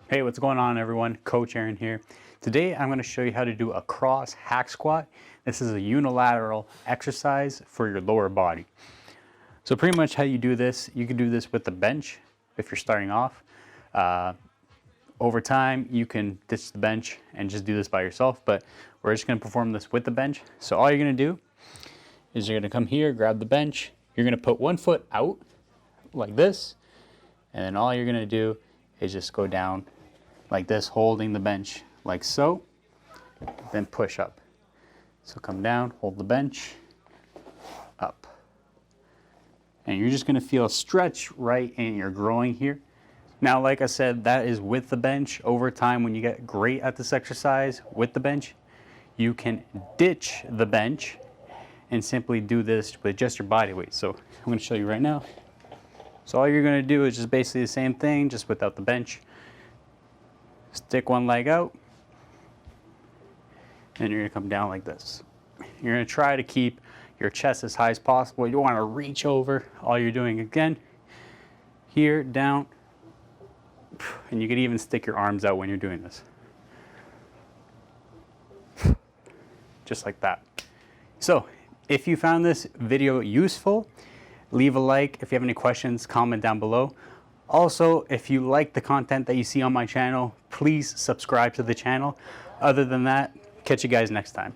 Hey, what's going on everyone? Coach Aaron here. Today I'm going to show you how to do a cross hack squat. This is a unilateral exercise for your lower body. So pretty much how you do this, you can do this with the bench if you're starting off. Over time you can ditch the bench and just do this by yourself, but we're just going to perform this with the bench. So all you're going to do is you're going to come here, grab the bench, you're going to put one foot out like this, and then all you're going to do is just go down like this, holding the bench like so, then push up. So come down, hold the bench, up. And you're just gonna feel a stretch right in your groin here. Now, like I said, that is with the bench. Over time, when you get great at this exercise with the bench, you can ditch the bench and simply do this with just your body weight. So I'm gonna show you right now. So all you're gonna do is just basically the same thing, just without the bench. Stick one leg out, and you're gonna come down like this. You're gonna try to keep your chest as high as possible. You don't wanna reach over. All you're doing again, here, down, and you can even stick your arms out when you're doing this. Just like that. So, if you found this video useful, leave a like. If you have any questions, comment down below. Also, if you like the content that you see on my channel, please subscribe to the channel. Other than that, catch you guys next time.